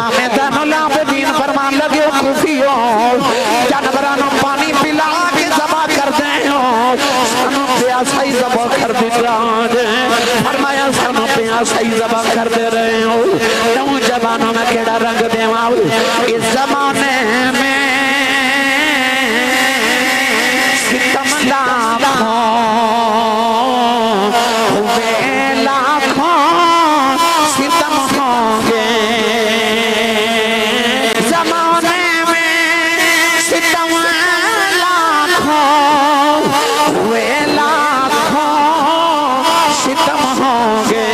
امام زین العابدین فرمان لگے کوفیوں جانورانوں پانی پلا کے ذبح کر دیں سانوں پیاسا ہی ذبح کر دے فرمایا سانوں پیاسا ہی ذبح کر دے رہے ہو نوجوانوں میں کیڑا رنگ دیواں اس زمانے میں ستم لاکھوں ہوئے لاکھوں ستم ہوں گے زمانے میں ستم لاکھوں ہوئے لاکھوں ستم ہوں گے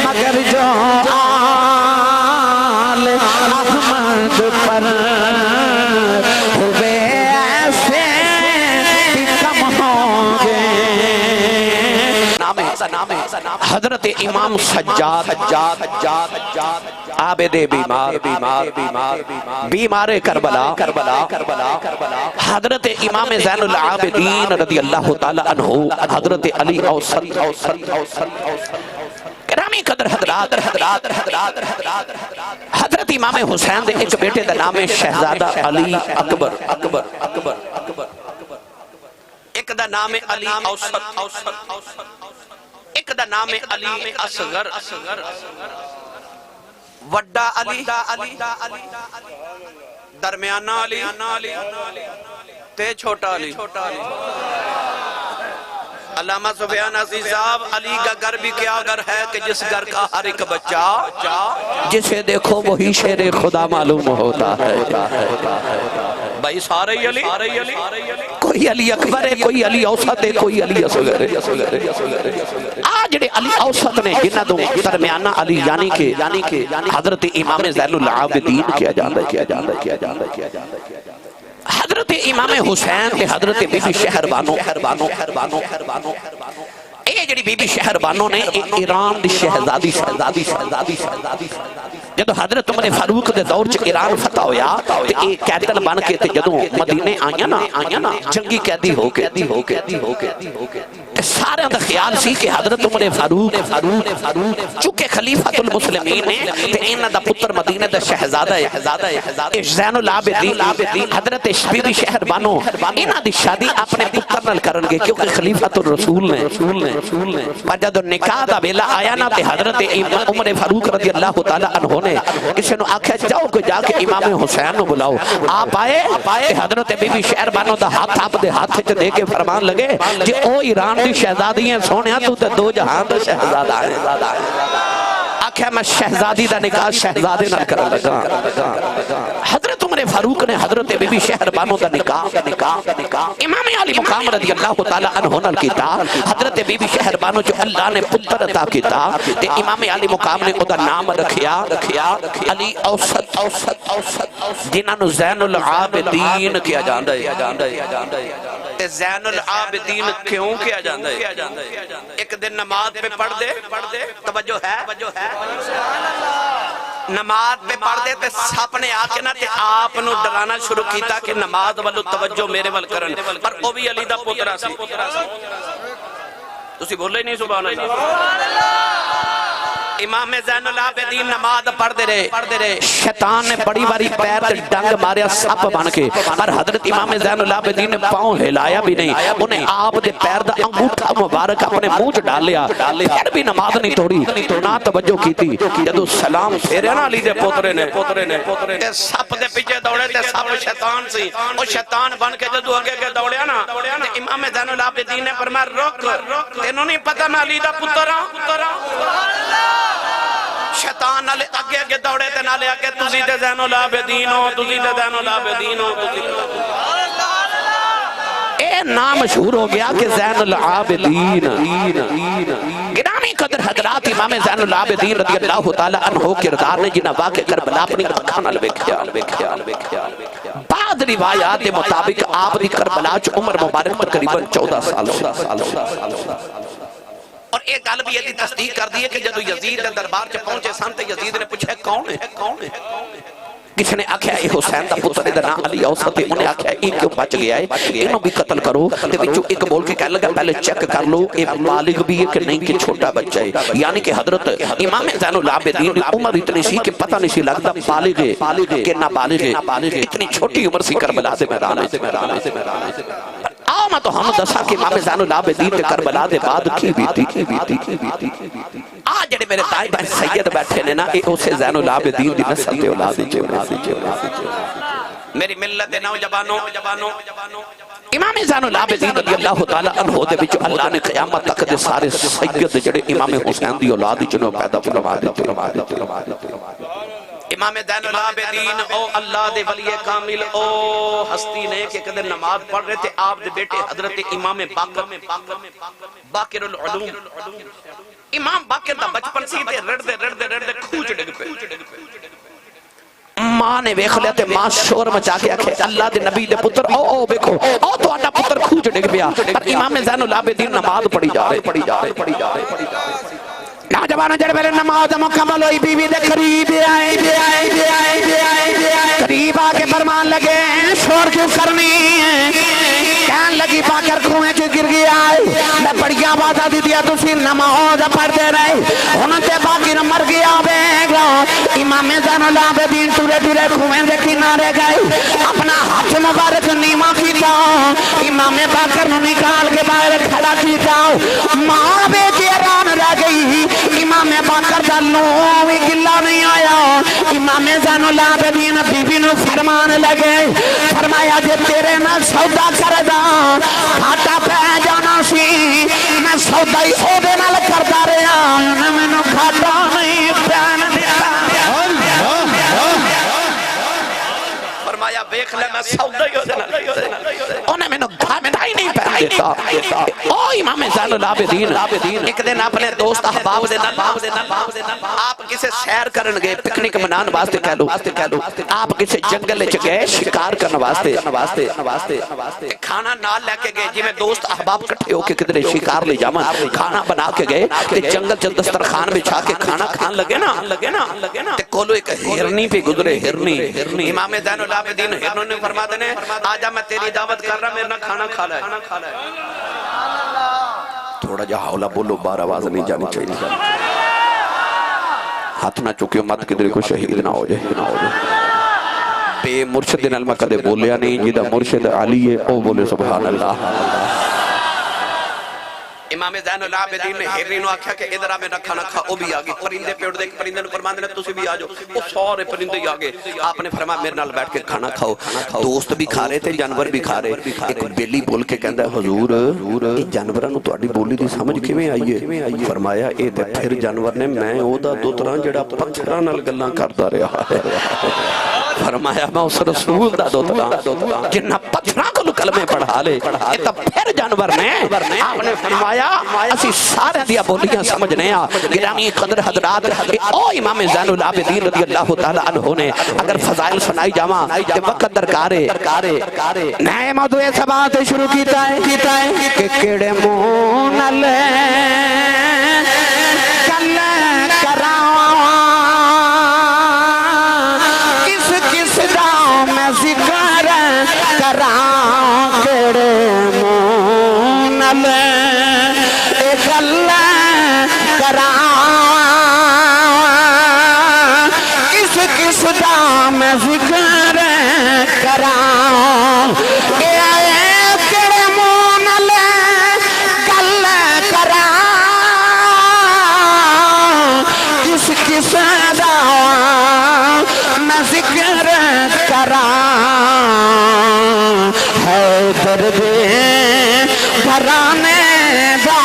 مگر جو آل احمد پر ہوئے ایسے کم ہوں گے حضرت امام سجاد عابد بیمار کربلا حضرت امام زین العابدین رضی اللہ تعالی عنہ حضرت علی اوسط کرامی قدر حضرات حضرت امام حسین دے ایک بیٹے دا نام ہے شہزادہ علی اکبر ایک دا نام ہے علی اوسط ایک دا نام ہے علی اصغر وڈا علی درمیانہ علی تے چھوٹا علی علامہ سفیان عزیز صاحب علی کا گھر بھی کیا گھر ہے کہ جس گھر کا ہر ایک بچہ جسے دیکھو وہی شیر خدا معلوم ہوتا ہے بھائی سارے علی کوئی علی اکبر ہے کوئی علی اوسط ہے کوئی علی اصغر ہے آج جڑے علی اوسط نے جنہ دو درمیانہ علی یعنی کہ حضرت امام زین العابدین کیا جاندہ حضرت امام حسین تے حضرت بی بی شہربانو اے جڑی بی بی شہربانو نے ایران دی شہزادی جدو حضرت عمر فاروق دے دور چ ایران فتح ہویا تے اے قیدل بن کے تے جدو مدینے آئیاں نا جنگی قیدی ہو کے سارے دا خیال سی کہ حضرت عمر فاروق چونکہ خلیفۃ المسلمین نے تے انہاں دا پتر مدینے دا شہزادہ ہے زین العابدین حضرت بی بی شہربانو انہاں دی شادی اپنے پتر نال کرن گے کیونکہ خلیفۃ الرسول نے پر جدو نکاح دا ویلا آیا نا تے حضرت عمر فاروق رضی اللہ تعالی عنہ نے کسی نے آکھا جاؤ کہ جا کے امام حسین نو بلاؤ آپ آئے حضرت بی بی شہربانو دا ہاتھ آپ دے ہاتھ چ دے کے فرمان لگے جی او ایران دی شہزادی ہیں سونیا تو تے دو جہاں دا شہزادہ ہے آکھا میں شہزادی دا نکاح شہزادے نہ کر لگا حضرت عمر فاروق نے حضرت بی بی شہربانو دا نکاح امام علی مقام رضی اللہ تعالی عنہ نال کیتا حضرت بی بی شہربانو جو اللہ نے پتر عطا کیتا تے امام علی مقام نے او دا نام رکھیا علی اوسط جنہاں نو زین العابدین کیا جاندا ہے زین العابدین کیوں کیا جاندا ہے ایک دن نماز پہ پڑھ دے توجہ ہے نماز پہ پڑھ دے تے سپ نے آ کے نا تے آپ نو ڈرانا شروع کیتا کہ نماز والو توجہ میرے ول کرن پر او بھی علی دا پترا سی تسی بولے نہیں سبحان اللہ امام زین العابدین نماز پڑھ دے رہے شیطان نے بڑی باری پیر تے ڈنگ ماریا سپ بن کے پر حضرت امام زین العابدین نے پاؤں ہلایا بھی نہیں انہیں آپ دے پیر دا انگوٹھا مبارک اپنے منہ چ ڈال لیا پھر بھی نماز نہیں توڑی نہ توجہ کیتی جدو سلام پھیرے نا علی دے پوترے نے تے سپ دے پیچھے دوڑے تے سپ شیطان سی او شیطان بن کے جدو اگے کے دوڑیا نا تے امام زین العابدین نے فرمایا رک تینوں نہیں پتہ میں علی دا پتر ہوں شیطان نالے اگے دوڑے تے نالے اگے تسی تے زین العابدین ہو اے نام مشہور ہو گیا کہ زین العابدین گرامی قدر حضرات امام زین العابدین رضی اللہ تعالی عنہ کردار نے جنہ واقع کربلا اپنی آنکھاں نال ویکھیا بعض روایات کے مطابق آپ دی کربلا چ عمر مبارک تقریباً 14 سال اور ایک گل بھی یہ تصدیق کر دی ہے کہ جدو یزید کے دربار چ پہنچے سن تے یزید نے پوچھا کون ہے کسی نے آکھیا اے حسین دا پتر دا نام علی اوسط ہے، انہیں آکھیا یہ کیوں بچ گیا ہے، انہوں بھی قتل کرو۔ تے وچوں ایک بول کے کہنے لگا پہلے چیک کر لو اے بالغ بھی ہے کہ نہیں کہ چھوٹا بچہ ہے، یعنی کہ حضرت امام زین العابدین عمر اتنی سی کہ پتہ نہیں سی لگتا بالغ ہے کہ نابالغ ہے، اتنی چھوٹی عمر سی کربلا دے میدان ہے۔ آؤ میں تو ہم دسا کہ امام زین العابدین تے کربلا دے بعد کی بیتی۔ آج جڑے میرے دائیں بائیں سید بیٹھے نے نا اے اسے زین العابدین دی نسل تے اولادی چے میری ملت نوجوانوں امام زین العابدین رضی اللہ تعالیٰ عنہ دے وچ اللہ نے قیامت تک دے سارے سید جڑے امام حسین دی اولاد جنوں پیدا فرما دیتے۔ امام زین العابدین او اللہ دے ولی کامل او ہستی نے کہ کدے نماز پڑھ رہے تھے آپ دے بیٹے حضرت امام باقر العلوم امام باقر دا بچپن سی تے رڑ دے کھوچ ڈگ پہ ماں نے ویکھ لیا تے ماں شور مچا کے آکھے اللہ دے نبی دے پتر او بیکھو او تو آٹا پتر کھوچ ڈگ پیا، پر امام زین العابدین نماز پڑھی جا رہے۔ نوجوانوں جڑے پہلے نماز مکمل ہوئی بیوی دے قریب آئے قریب آکے فرمان لگے شور کیوں کرنی ہے، کہن لگی باقر کنویں چ گر گیا ہے، میں بڑی آواز دی دیا تسی نماز پڑھتے رہے انہوں تے باقر مر گیا بیگا۔ امام زین العابدین ٹورے کنویں دے کنارے گئے، اپنا ہاتھ مبارک نیواں کیتا، امام باقر نو نکال کے باہر کھڑا کیتا، ماں بیٹی حیران رہ گئی، امام باقر دا لوم گلا نہیں آیا۔ امام زین العابدین بی بی نو فرمان لگے، فرمایا جے تیرے نہ سودا کر دا گھاٹا پہ جانا سی، میں سودا ہی او دے نال کردا رہا، میں نو گھاٹا نہیں پہن دیا۔ فرمایا بیکھ لے میں سودا ہی او دے نال انہیں میں نو گھاٹا ہی نہیں پہن دیتا۔ او امام زین العابدین ایک دن اپنے دوست احباب دے آپ کسے سیر کرن گئے، پکنک منان واسطے کہہ لو، آپ کسے جنگل چ گئے شکار کرن واسطے، کھانا نال لے کے گئے، جی میں دوست احباب کٹھے ہو کے کدھر شکار لے جاواں، کھانا بنا کے گئے تے جنگل چ دسترخوان بچھا کے کھانا کھان لگے نا تے کولو ایک ہرنی پہ گزرے، ہرنی۔ امام زین العابدین ہرنوں نے فرما دینے آجا میں تیری دعوت کر رہا، میرا کھانا کھا لے۔ تھوڑا جا حولا بولو، بار آواز نہیں جانی چاہیے، ہاتھ نہ چکیو مت کدھر کو شہید نہ ہو جائے۔ بے مرشد نلمہ کدے بولیا نہیں، جیدہ مرشد علی ہے او بولے سبحان اللہ۔ امام زین العابدین نے ہرنی نو آکھیا کہ ادھر میں نہ کھانا کھا، او بھی آگے پرندے پیڑ دے پرندے نو فرمان دینے تسی بھی آجو، وہ سارے پرندے ہی آگے، آپ نے فرمایا میرے نال بیٹھ کے کھانا کھاؤ۔ دوست بھی کھا رہے تھے، جانور بھی کھا رہے، ایک بیلی بول کے کہندا ہے حضور اے جانوراں نو تہاڈی بولی دی سمجھ کیویں آئی ہے؟ فرمایا اے تے پھر جانور نے، میں او دا دوتراں جڑا پتھراں نال گلاں کردا رہا ہے۔ فرمایا میں اس رسول دا دوتراں جنہ پتھراں کو کلمے پڑھا لے، اے تا پھر جانور نے۔ آپ نے فرمایا اسی سارے دیا بولیاں سمجھنے آ گرامی قدر حضرات، او امام زین العابدین رضی اللہ تعالیٰ عنہ نے اگر فضائل سنائی جاواں کہ وقت درکارے نئے موضوع سے بات شروع کیتا ہے کہ کیڑے مونل کل کراواں کس کس دا میں ذکر کراں، کیڑے مونل کس دا میں ذکر کراں، اے آئے کیڑے مونل گل کراں، کس دا میں ذکر کراں، ہے درد گھرانے دا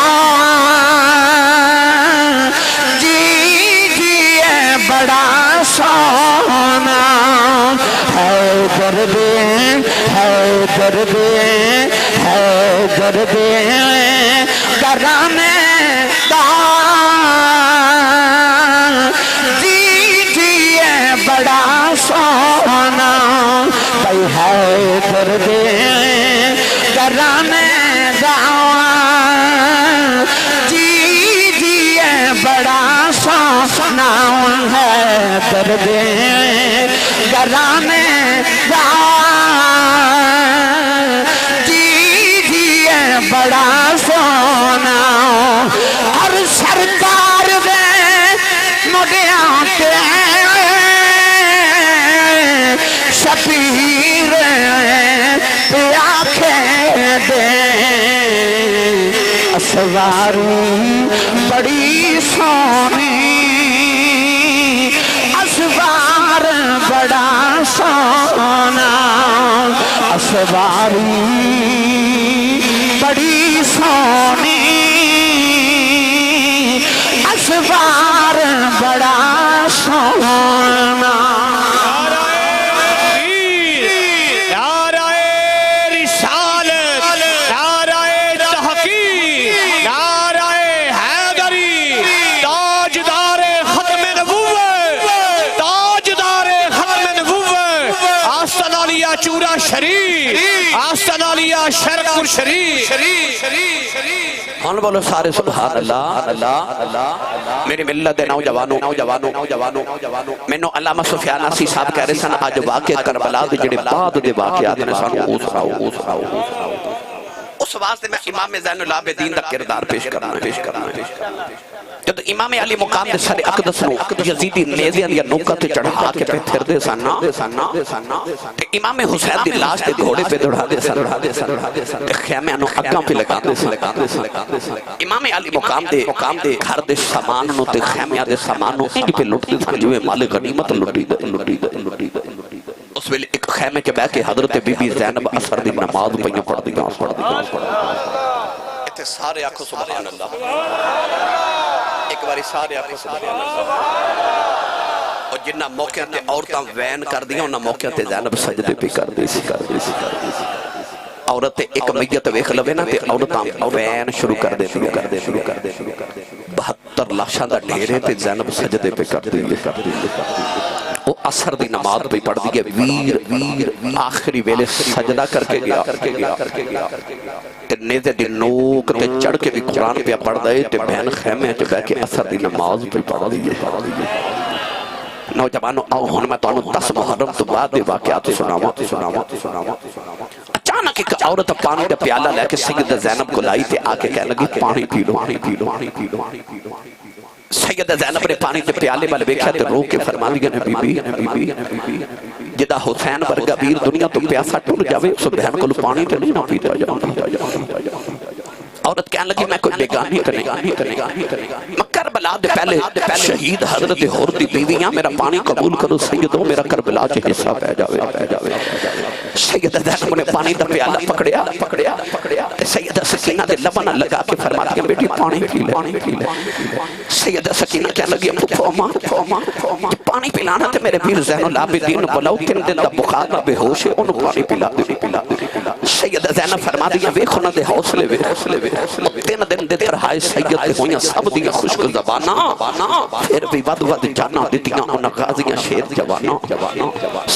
بڑا سونا، ہے درد گھرانے دا جی بڑا سونا، بھائی ہے درد گھرانے دا بڑا سونا، ہے درد یارانے جی ہے بڑا سونا اور سرکار دے مڈیاں تے شبیر پہ آنکھیں دے اسواری بڑی سونی اسوار بڑا سونا اسواری بڑی سونی اسوار بڑا سونا چورا شریف آستان علیہ شرک شریف ہن بولو سارے سبحان اللہ میری ملت دے نوجوانوں میں نو علامہ سفیان ناسی صاحب کہہ رہے سن آج واقعہ کربلا دے جڑے بعد دے واقعات نے سانو اس واسطے میں امام زین العابدین دا کردار پیش کرنا جب امام علی مقام دے سر اقدس نو یزیدی نیزیاں دیا نوکہ تے چڑھا کے پہ پھر دے سن تے امام حسین دی لاش تے گھوڑے پہ دوڑا دے سن تے خیمے انو اگاں پہ لگا دے سن امام علی مقام دے گھر دے سامان نو تے خیمے دے سامان نو انج پہ لٹ دے سن جو مال غنیمت لٹی دے اس ویلے ایک خیمے کے بیٹھ کے حضرت بی بی زینب اثر دی نماز پہ پڑھ دی اتنے سارے آنکھوں سبحان اللہ ایک باری سارے آنکھوں سبحان اللہ اور جنہ موقع تے عورتاں وین کر دیا انہا موقع تے زینب سجدے پہ کر دی سی عورت ایک میت ویکھ لوے نا تے عورتاں وین شروع کر دے 72 لاشاں دا ڈھیرے تے زینب سجدے پہ کر دی وہ اثر دی نماز پہ پڑھ دی ویر آخری ویلے سجدہ کر کے گیا تے نیزے دی نوک تے چڑھ کے بھی قرآن پہ پڑھ دے تے بہن خیمے چ بیٹھ کے اثر دی نماز پہ پڑھ دی نوجوانوں آؤ ہن میں تانوں 10 محرم تو بعد دے واقعات سناواں اچانک ایک عورت پانی دا پیالہ لے کے سیدہ زینب کو لائی تے آ کے کہنے لگی پانی پی لو سیدہ زینب نے پانی دے پیالے والے بیکھا تے رو کے فرما دیا نے بی بی جدا حسین ورگا ویر دنیا تو پیاسا ٹر جاوے اس بہن کو پانی تے نہیں نہ پیتا جاؤں عورت کہنے لگی میں کوئی بیگانی میں کربلا دے پہلے شہید حضرت حور دی بیویاں میرا پانی قبول کرو سیدوں میرا کربلا چے حصہ پہ جاوے سیدہ زینب نے پانی دا پیالہ پکڑیا سیدہ سکینہ دے لبنہ لگا کے فرما دیا بیٹی پانی پی لے سیدہ سکینہ کہنے لگی پھوما پانی پلانا تے میرے پیر زین العابدین بلاؤ 3 دن دا بخار دا بے ہوش ہے انہوں پانی پلا سیدہ زینب فرما دیا ویکھو نہ دے حوصلے 3 دن دے ترہائے سید تے ہویاں سب دیا خشک زبانہ پھر بھی ود جانا دیتیاں انہاں غازیاں شیر جوانا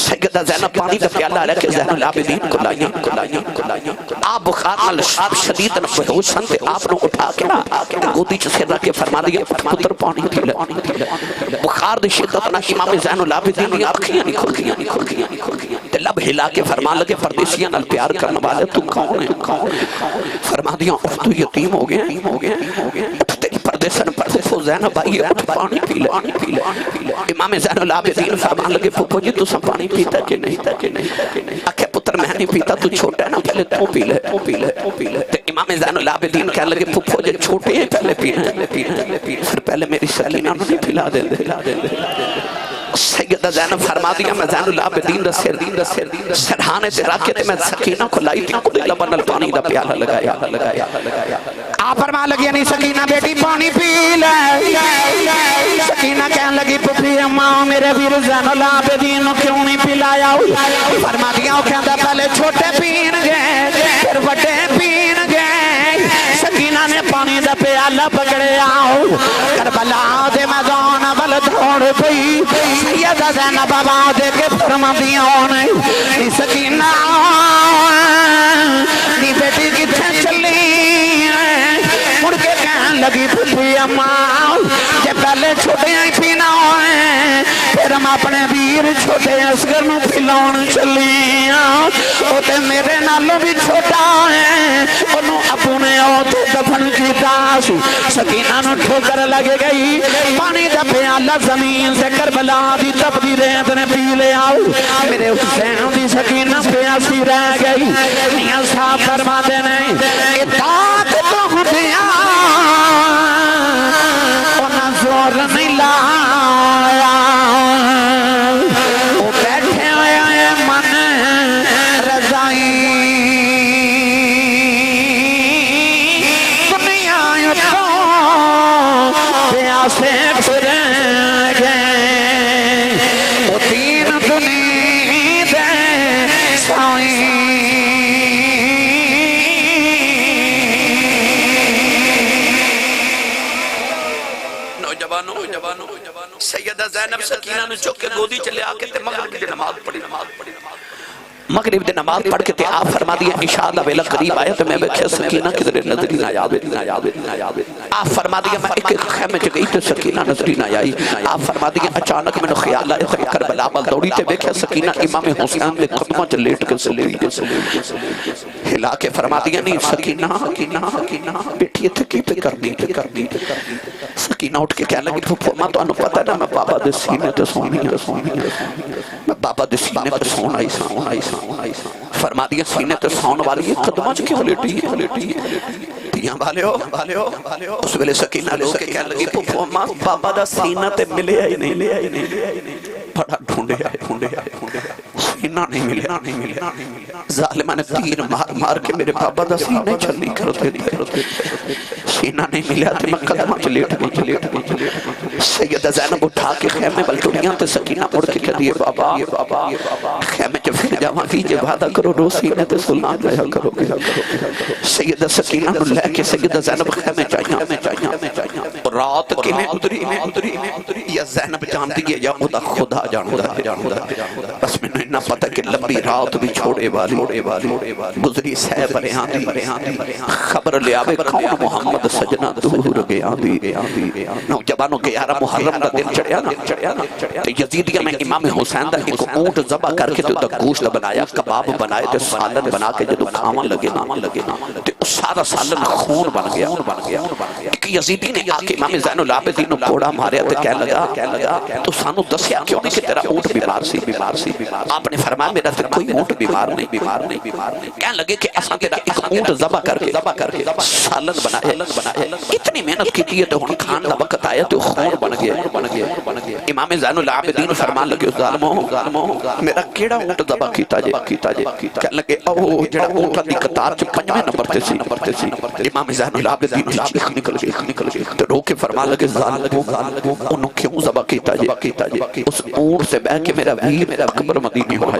سیدہ زینب پانی دا پیالہ لے کے زین العابدین کو لائیاں آپ بخار نال شدید بے ہوش سن تے آپ نو اٹھا کے گودی چ سر رکھ کے فرما دیا پتر پانی پی لے بخار دی شدت نہ امام زین العابدین دی آنکھیاں نہیں کھلدیاں تے لب ہلا کے فرما لگے پردیسیاں نال پیار کرنے والے تو کون ہے فرما دیا تو یتیم ہو گئے تیری پردیسن پردیسو زینب آئی ہے اٹھ پانی پی لے امام زین العابدین فرما لگے پھپو جی تو سب پانی پیتا کہ نہیں آکھے پتر میں نہیں پیتا تو چھوٹا ہے نا پہلے تو پی لے تے امام زین العابدین کہنے لگے پھپو جی چھوٹے ہیں پہلے پینا پھر پہلے میری سکینہ انہوں نے پلا دے سیدہ زینب فرما دیا میں زین العابدین سرحانے سے راکے تے میں سکینہ کو لائی تھی کدے لبن پانی دا پیالہ لگایا آپ فرما لگی نہیں سکینہ بیٹی پانی پی لے سکینہ کہنے لگی پپی اماں میرے ویر زین العابدین کیوں نہیں پلایا فرما دیا وہ کہندہ پہلے چھوٹے پین گئے پھر بڑے پین گئے سکینہ نے پانی دا پیالہ پکڑے آؤ کربلا دے میدان بل دوڑ پئی سیدہ زینب آواز دے کے فرما دیا انہیں سکینہ نی بیٹی کتھے چلی مڑ کے کہنے لگی پھوپھی اماں جے پہلے چھوٹے ہی پینا ہوئے پھر میں اپنے ویر چھوٹے اصغر نو پھلاؤن چلی او تے میرے نالوں بھی چھوٹا ہے انہوں اپنے اوتے دفن کیتا سی سکینہ نو ٹھوکر لگ گئی پانی دا پیالہ زمین سے کربلا دی تپدی ریت نے پی لے آؤ میرے حسین دی سکینہ پیاسی رہ گئی میاں صاحب فرما دینے اطاعت تو ہدیاں انہاں زور نہیں لایا وہ بیٹھے ہوئے من رضائی دنیا تو پیاسے پھر گئے وہ تین دنیا دے سائیں سیدہ زینب سکینہ نے چوک کے گودی چلے آکے تے مغرب دی نماز پڑھی مغرب دی نماز پڑھ کے تے آپ فرما دیا عشاء دا ویلا قریب آیا تو میں بیٹھے سکینہ کدھر نظری نہ آوے آپ فرما دیا میں ایک خیمے چ گئی تو سکینہ نظری نہ آئی آپ فرما دیا اچانک میں نے خیال آیا کربلا میں دوڑی تے بیٹھے سکینہ امام حسین دے قدموں چ لیٹ کے سلی ہلا کے فرما دیا نہیں سکینہ بیٹھی تھے کی پہ کرنی سکینہ اٹھ کے کہنے لگی پھوپھو ماں تو انہوں پتہ ہے نا میں بابا دے سینے تے سونی میں بابا دے سینے تے سون آئی فرما دیا سینے تے سون والی یہ قدمہ چ کیوں لیٹی پیاں بالے ہو اس ویلے سکینہ لو کے کہنے لگی پھوپھو ماں بابا دا سینہ تے ملے آئی نہیں بڑا ڈھونڈے آئے سینہ نہیں ملے ظالمہ نے تیر مار کے میرے بابا دا سینے چلی کرتے سینہ نہیں ملیا تو میں قدمہ چ لیٹ گئی سیدہ زینب اٹھا کے خیمے بلٹوڑیاں تے سکینہ مڑ کے کہہ دیئے بابا خیمے چ پھر جاواں کیجئے وعدہ کرو رو سینے تے سلام جایا کرو سیدہ سکینہ نو لے کے سیدہ زینب خیمے چاہیاں رات کے میں ادری یا زینب جان دیئے یا خدا جاندا بس میں نے پتہ کہ لمبی رات بھی چھوڑے والی گزری سہ برہاں دی خبر لے آوے کون محمد سجنہ دور گیا دی نوجوانوں کے 11 محرم کا دن چڑھیا نا تو یزیدیہ میں امام حسین دا ایک اونٹ ذبح کر کے تو گوشت بنایا کباب بنائے تو سالن بنا کے جدو کھاواں لگے تو اس سارا سالن خون بن گیا ایک یزیدی نے آکے امام زین العابدین نو کوڑا ماریا تو کہہ لگا تو سانو دسیا کیوں نہیں کہ تیرا اونٹ بیمار سی آپ نے فرمایا میرا پھر کوئی اونٹ بیمار نہیں کہنے لگے کہ اساں تیرا ایک اونٹ ذبح کر کے سالن بنائے اتنی محنت کی تھی تو ہن کھان دا وقت آیا تو خون بن گیا امام زین العابدین فرمان لگے ظالمو میرا کیڑا اونٹ ذبح کیتا جے کہنے لگے او جڑا اونٹ دی قطار چ 5ویں نمبر تے سی امام زین العابدین چیخ نکل گئی تو رو کے فرمان لگے ظالمو انہوں کیوں ذبح کیتا جے اس اونٹ سے بہ کے میرا ویر اکبر مدینی ہوا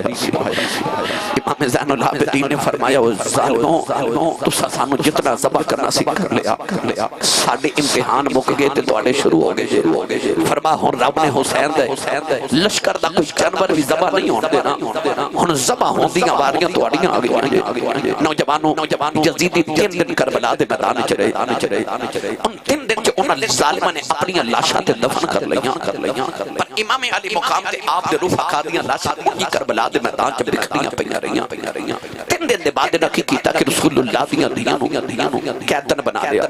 امام زین العابدین نے فرمایا ظالمو تو سانو جتنا ذبح کرنا سی کر لیا ساڑھے امتحان مک گئے تے دوڑے شروع ہو گئے فرما ہون رب نے حسین دے لشکر دا کوئی جانور بھی ذبح نہیں ہون دینا ہون ذبح ہون دیاں واریاں دوڑیاں آگئے نوجوانوں یزیدی 3 دن کربلا دے میدان چ رہے ان 3 دن چ انہاں ظالماں نے اپنی لاشاں تے دفن کر لیاں پر امام علی مقام تے آپ دے روح قادیاں لاشاں کی کربلا دے میدان چ بکھریاں پئیاں رہیاں 3 دن دے بعد نہ کی کیتا کہ رسول اللہ دیاں دیاں قیدن بنا لیا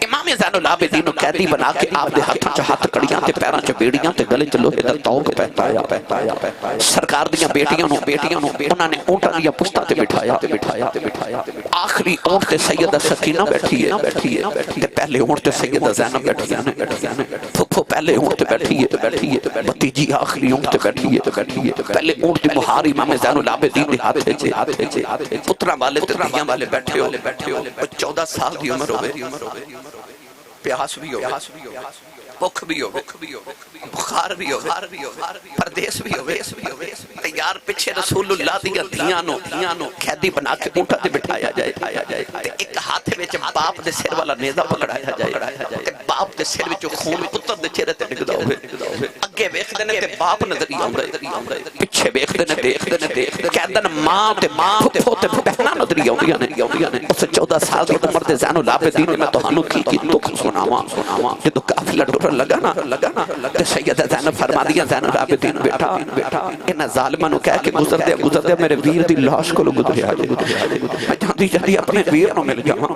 امام زین العابدین نو قیدی بنا کے آپ دے ہاتھاں چ ہاتھ کڑیاں تے پیراں چ بیڑیاں تے گلے چ لوہے دا توق پہنایا سرکار دیاں بیٹیاں نو انہاں نے اونٹاں دیاں پشتاں تے بٹھایا آخری اونٹ تے سیدہ سکینہ بیٹھی ہے تے پہلے اونٹ تے سیدہ زینب بیٹھی ہے پھپھو پہلے اونٹ تے بیٹھی ہے بھتیجی آخری اونٹ تے بیٹھی ہے پہلے اونٹ تے مہار امام زین العابدین دے ہاتھ پتراں والے تے دھیاں والے بیٹھے ہو 14 سال دی عمر ہوئے پیاس بھی ہوئے بھوک بھی ہوئے بخار بھی ہوئے پردیس بھی ہوئے تیار پچھے رسول اللہ دیا دھیاں نو قیدی بنا کے اونٹا تے بٹھایا جائے ایک ہاتھ وچ باپ دے سر والا نیزہ پکڑایا جائے تے باپ دے سر وچ خون پتر دے چہرے تے ڈگدا ہوئے اگے ویکھدے نے تے باپ نظر آوندا پیچھے ویکھدے نے قیدن ماں تے پھپھو تے بہنا نظر آوندیاں نے اس 14 سال دی عمر دے زین العابدین میں تہانوں کی دکھ سناواں جدوں قافلہ ٹر لگا نا تے سیدہ زینب فرما دیا زین العابدین بیٹا انہاں ظالماں نو کہہ کے گزر دیا میرے ویر دی لاش کو گزریا جے میں جاندی جاندی اپنے ویر نو مل جاواں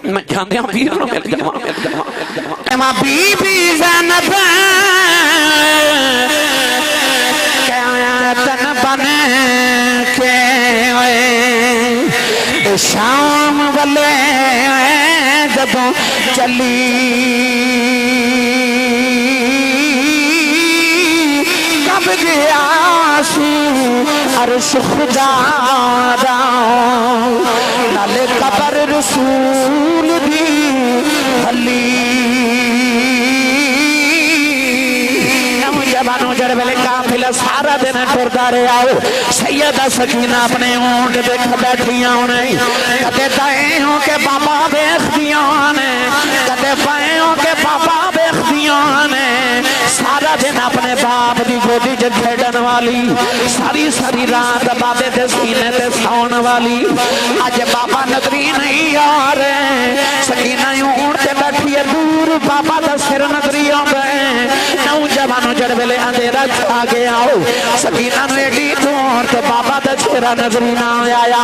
میں جاندیاں ویر نو مل جاواں ماں بی بی زینب قیادن بن کے شام والے جدوں چلی کب گیا سی عرش خدا دا نالے قبر رسول دی حلی نوجوانوں جڑ ویلے قافلہ سارا دن ٹردا رہیا سیدہ سکینہ اپنے اونٹ دیکھ بیٹھیاں نے کدے دائیں ہو کے بابا ویکھدیاں نے کدے بائیں ہو کے بابا ویکھدیاں نے سارا دن اپنے باپ دی گودی چ کھیڈن والی ساری ساری رات بابے دے سینے تے سون والی اج بابا نظری نہیں آ رہے سکینہ اونٹ تے بیٹھی ہے دور بابا دا سر نظری آندا ہے نوجوانوں جڑ ویلے اندھیرا چھا گیا سکینہ نو ایڈی دور تے بابا دا چہرہ نظر نہ آیا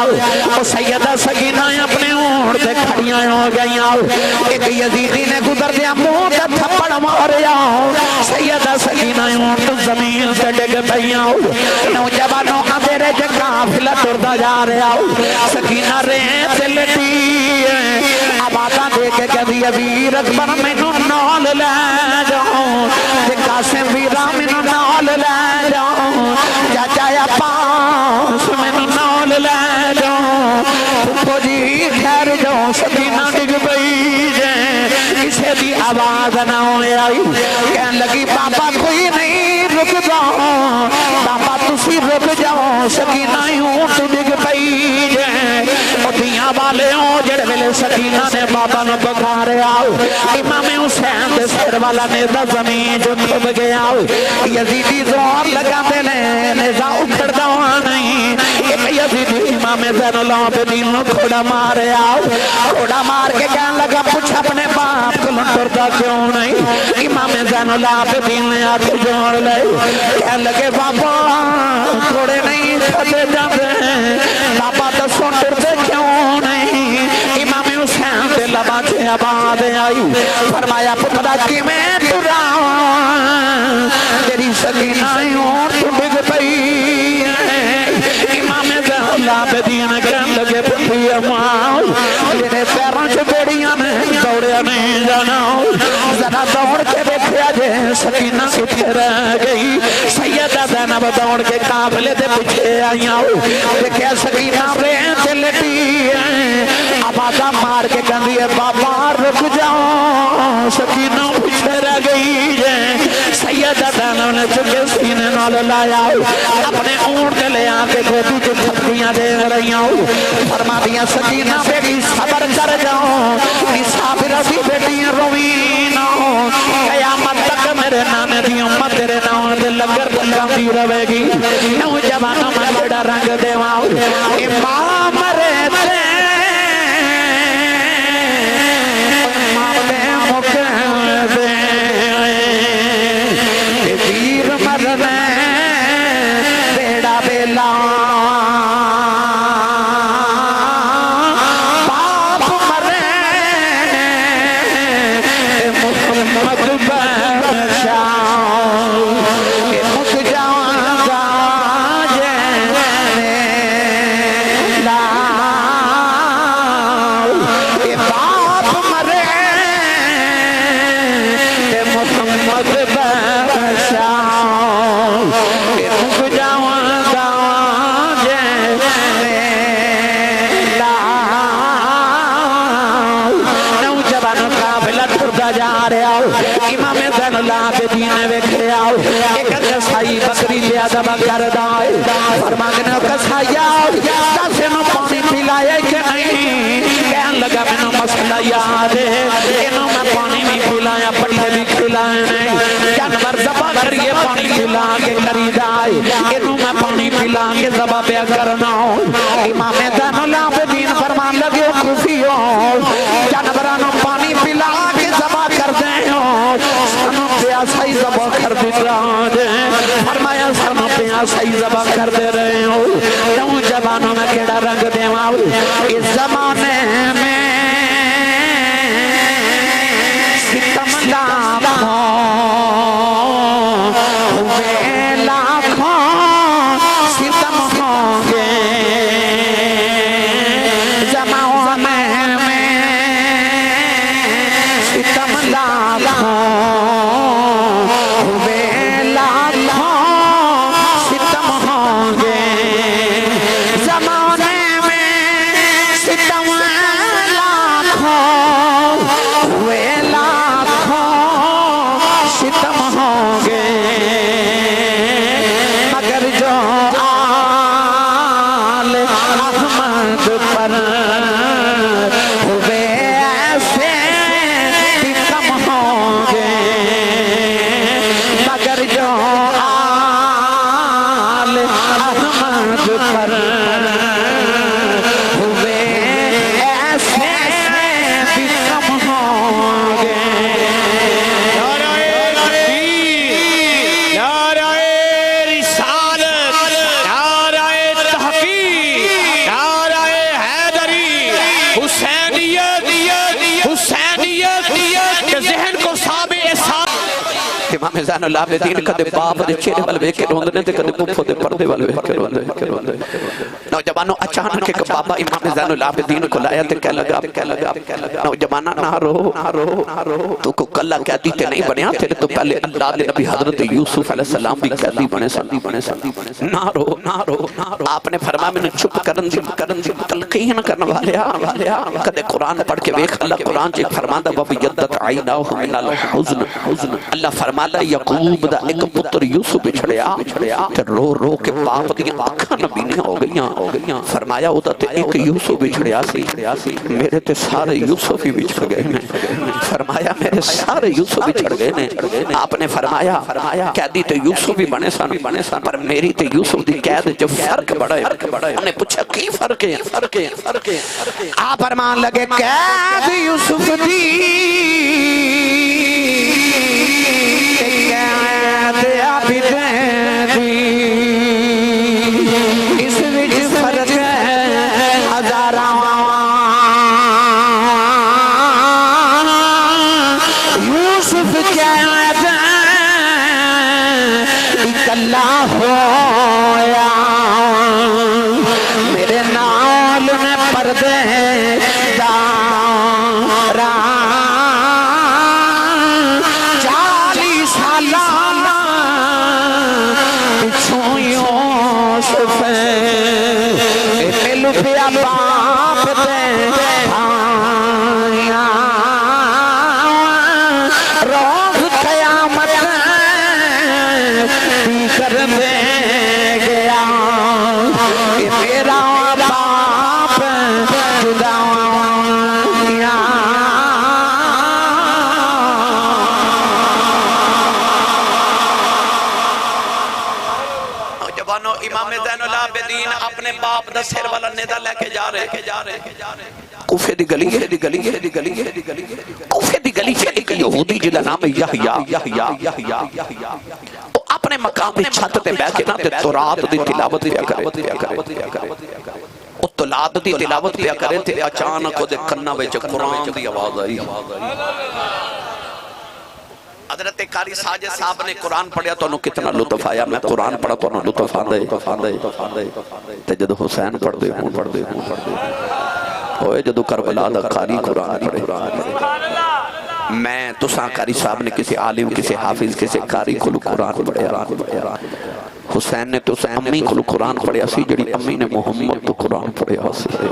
او سیدہ سکینہ اپنے اونٹ تے کھڑیاں ہو گئیاں ایک یزیدی نے گزر دیا منہ تے تھپڑ ماریا سیدہ سکینہ اونٹ زمین تے ڈگ پئیاں نوجوانوں اندھیرے چ قافلہ ٹردا جا رہا سکینہ ریت تے لٹی آوازاں دے کے کہدی ویر اکبر مینوں نال لے جاؤ تے قاسم ویرا مینوں نال لے جاؤ چاچا عباس مینوں نال لے جاؤ پھپھو جی ٹھہر جاؤ سکینہ ڈگ پئی جے کسے دی آواز نہ آئی کہن لگی بابا کوئی نہیں رک جاؤ بابا تسی رک جاؤ سکینہ اونٹ ڈگ پئی جے دیاں والے ہوں جڑے ویلے سکینہ نے بابا نو پکاریا امام حسین دے سر والا نیزہ زمین جو تھب گیا یزیدی زور لگا دے لے نیزہ اکھڑ دوا نہیں ایک یزیدی امام زین العابدین نو کھوڑا ماریا کھوڑا مار کے کہن لگا پوچھ اپنے باپ کو لنٹردا کیوں نہیں امام زین العابدین نے ہاتھ جوڑ لے کہن لگے بابا کھوڑے نہیں کھڑے جاندے بابا دسو ڈردے کیوں نہیں امام حسین دے لبا سے آواز آئی فرمایا پترا کی میں ٹراں تیری سکینہ اونٹ ڈگ پئی امام زین العابدین کہن لگے پتری اماں میرے پیروں سے بیڑیاں نے دوڑیا نہیں جانا ذرا دوڑ کے دیکھیا جے سکینہ کتنے رہ گئی سیدہ زینب دوڑ کے قافلے دے پیچھے آئیاں دیکھیا سکینہ ریت تے لٹی آوازاں مار کے کہندی ہے بابا رک جاؤ سکینہ پیچھے رہ گئی ہے سیدہ زینب نے چکے سینے نال لایا اپنے اونٹ تے لے آ کے گودی تے تھپڑیاں دے رہیاں فرما دیا سکینہ بیٹی صبر کر جاؤ نصاب رسی بیٹی روی نہ قیامت تک میرے نانے دی امت تیرے نام دے لنگر لگاندی رہے گی نوجوانوں میں بڑا رنگ دیواں امام رہتے ویر مرنے بیڑا بیلا باپ مرے محمد بادشاہ مک جاواں گا جے لا باپ مرے محمد بادشاہ مک جاواں گا جے لا نوجوان قافلہ ٹردا جا رہا امام زین العابدین نے ویکھیا ایک کسائی بکری لیا دبا کردا فرماندے نے کسایا دس نو پانی پلایا کہ نہیں کہن لگا مینوں مسئلہ یاد ہے اینو میں پانی بھی پلایا پٹھے بھی کھلائے نہیں جانور ذبح کریے پانی پلا کے خریدا اینو میں پانی پلا کے ذبح پیا کرنا امام زین العابدین فرمان لگے کوفیو جانوراں نو پانی پلا کے ذبح کر دے فرمایا سن پیاں صحیح ذبح کر دے رہے ہو نوجوانوں میں کیڑا رنگ دیواں اس زمانے میں ستم لاکھوں ہوئے لاکھوں ستم ہوں گے زمانے میں ستم لاکھوں ہوئے لاکھوں ستم ہوں گے زمانے میں ستم لاکھوں ہوئے لاکھوں ستم ہوں گے مگر جو آل احمد پر ہوئے ایسے بھی کم ہوں گے مگر جو آل احمد پر ہوئے ایسے بھی کم ہوں گے امام زین العابدین کدے باپ دے چہرے ول ویکھ کے روندے تے کدے پھپھو دے پردے ول ویکھ کے روندے نوجوانوں اچانک ایک بابا امام زین العابدین کو لایا تے کہہ لگا نوجواناں نہ رو تو کو کلا قیدی تے نہیں بنیا تیرے تو پہلے اللہ دے نبی حضرت یوسف علیہ السلام بھی قیدی بنے سن نہ رو آپ نے فرمایا میں چپ کرن دی تلقین کرن والیا کدے قرآن پڑھ کے ویکھ اللہ قرآن چ فرماندا وبیضت عیناہ من الحزن اللہ فرمایا یعقوب دا ایک پتر یوسف بچھڑیا تے رو کے باپ دی آنکھاں نبینے ہو گئیاں فرمایا او تے ایک یوسف بچھڑیا سی میرے تے سارے یوسف ہی بچھڑ گئے نے فرمایا میرے سارے یوسف بچھڑ گئے نے آپ نے فرمایا قیدی تے یوسف بھی بنے سن پر میری تے یوسف دی قید جو فرق بڑا ہے انہوں نے پوچھا کی فرق ہے آپ فرمان لگے قید یوسف دی اس وچ فرق ہے ہزاراں یوسف قید اکلا ہویا میرے نال میں پردے دارا 40 سالہ پچھوں یوسف مل پیا باپ دے بھائیاں روز قیامت بھی کر دے گیا کہ میرا باپ جدا امام زین العابدین اپنے باپ دا سر والا نیدا لے کے جا رہے کوفے دی گلی کوفے دی گلی سے ایک یہودی جدا نام یحییٰ وہ اپنے مقام دی چھت تے بیٹھ کے نا تے تورات دی تلاوت کیا کرے وہ تورات دی تلاوت کیا کرے تے اچانک دے کنا وچ قرآن دی آواز آئی حضرت قاری ساجد صاحب نے قرآن پڑھیا تو انہوں کتنا لطف آیا میں قرآن پڑھا تو انہوں لطف آندے تے جدو حسین پڑھ دے ہوئے جدو کربلا دا قاری قرآن پڑھے میں تو ساں قاری صاحب نے کسی عالم کسی حافظ کسی قاری کو قرآن پڑھیا حسین نے تو اسے امی کو قرآن پڑھیا سی جڑی امی نے محمد تو قرآن پڑھیا سی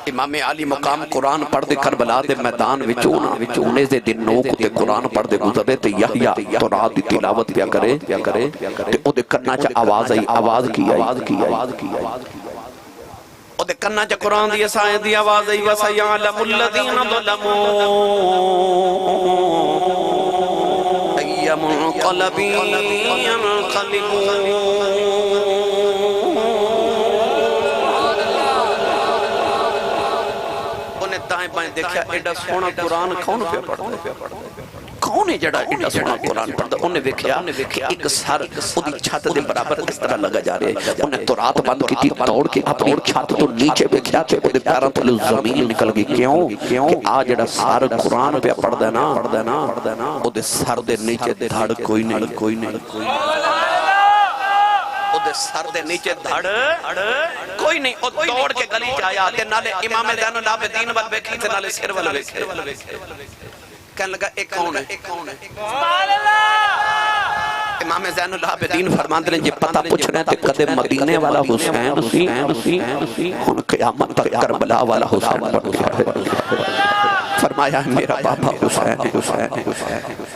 امام علی مقام قرآن پڑھ دے کربلا دے میدان وچونے دے دن نوک تے قرآن پڑھ دے گزرے تے یحییٰ تورات دی تلاوت پیا کرے تے او دے کرنا چا آواز آئی آواز کی او دے کرنا چا قرآن دی سائیں دی آواز آئی وَسَيَعْلَمُ الَّذِينَ ظَلَمُوا أَيَّ مُنْقَلَبٍ يَنْقَلِبُونَ دائیں بائیں دیکھا ایڈا سونا قرآن کون پہ پڑھتا کون ہے جڑا ایڈا سونا قرآن پڑھتا؟ انہیں ویکھیا کہ ایک سر اودی چھت دے برابر اس طرح لگا جا رہے ہیں. انہیں تو رات بند کی توڑ کے اپنی چھت تو نیچے ویکھیا تے اودے پیراں تھلے زمین نکل گئی. کیوں کہ آ جڑا سر قرآن پہ پڑھدا ہے نا اودے سر دے نیچے دھڑ کوئی نہیں سر دے نیچے دھڑ کوئی نہیں. او دوڑ کے گلی جایا تے نالے امام زین العابدین وال ویکھی تے نالے سر وال ویکھے. کہنے لگا ایک کون ہے؟ سبحان اللہ. امام زین العابدین فرماندے نے جے پتہ پوچھ رہے تے کدے مدینے والا حسین سی ہن قیامت تک کربلا والا حسین بن گیا. فرمایا میرا بابا حسین.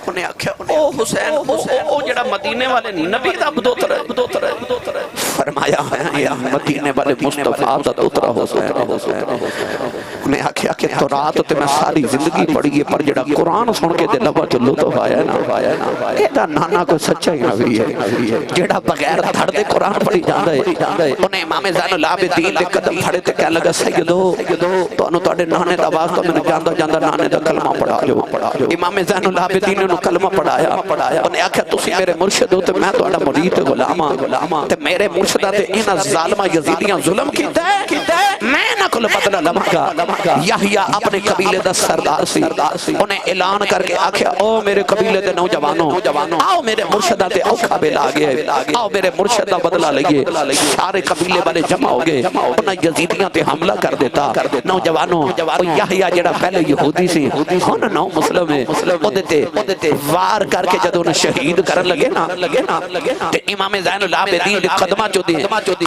انہیں آکھیا او حسین او جڑا مدینے والے نبی دا دوتر ہے. فرمایا یا مدینے والے مصطفیٰ دا دوترا حسین. انہیں آکھیا کہ تو رات تے میں ساری زندگی پڑھی ہے پر جڑا قرآن سن کے دے لبا چ لطف آیا نا ایڈا نانا کوئی سچا ہی نبی ہے جڑا بغیر دھڑ دے قرآن پڑھی جاندا ہے. انہیں امام زین العابدین دے قدم پھڑے تے کہنے لگا سیدو تانوں تہاڈے نانے دا واسطہ میں جاندا نانے دا کلمہ پڑھا جو. امام زین العابدین نے کلمہ پڑھایا. انہیں آکھیا تسی میرے مرشد ہو تے میں تہاڈا مرید غلام تے میرے مرشداں تے انہاں ظالمہ یزیدیاں ظلم کیتا ہے میں نہ کل بدلہ لواں. یحییٰ اپنے قبیلے دا سردار سی. انہیں اعلان کر کے آکھیا او میرے قبیلے دے نوجوانوں آؤ میرے مرشداں تے اوکھا بے لاگے آؤ میرے مرشد دا بدلہ لئیے. سارے قبیلے والے جمع ہو گئے. انہیں یزیدیاں تے حملہ کر دیتا. نوجوانوں یحییٰ جڑا پہلے یہودی سی ہن نو مسلم ہے اودے تے وار کر کے جدوں نے شہید کرن لگے نا تے امام زین العابدین دے قدماں چوں دے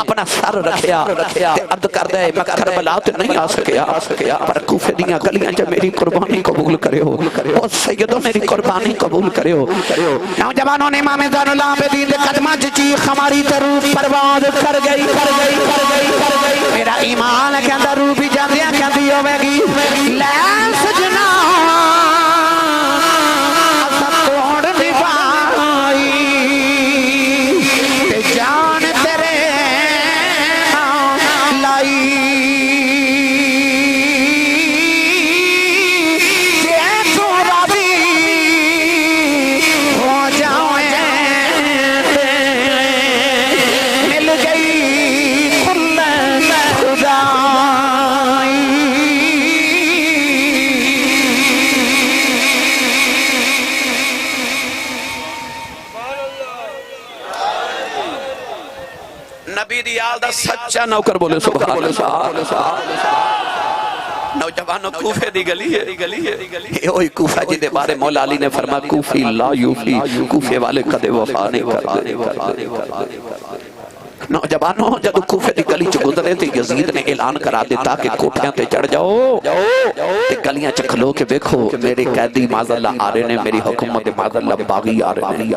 اپنا سر رکھیا تے عرض کردا ہے میں کربلا تے نہیں آ سکیا پر کوفے دیاں گلیاں چ میری قربانی قبول کریو. او سیدو میری قربانی قبول کریو. نوجوانوں نے امام زین العابدین دے قدماں چ چیخ ہماری تے روح پرواز کر گئی. میرا ایمان کہندا روح بھی جاندیاں کہندی ہوے گی لے سجنا سچا نوکر بولے سبحان اللہ. نوجوانوں کوفے دی گلی ہے یہ وہی کوفہ جی دے بارے مولا علی نے فرمایا کوفی لا یوفی کوفے والے کدے وفا نہیں کرتے. نوجوانوں جب کوفے دی گلی چ گزرے تے یزید نے اعلان کرا دیتا کہ کوٹھیاں تے چڑھ جاؤ تے گلیاں چ کھلو کے دیکھو میرے قیدی معاذ اللہ آ رہے نے میری حکومت معاذ اللہ باغی آ رہے ہیں.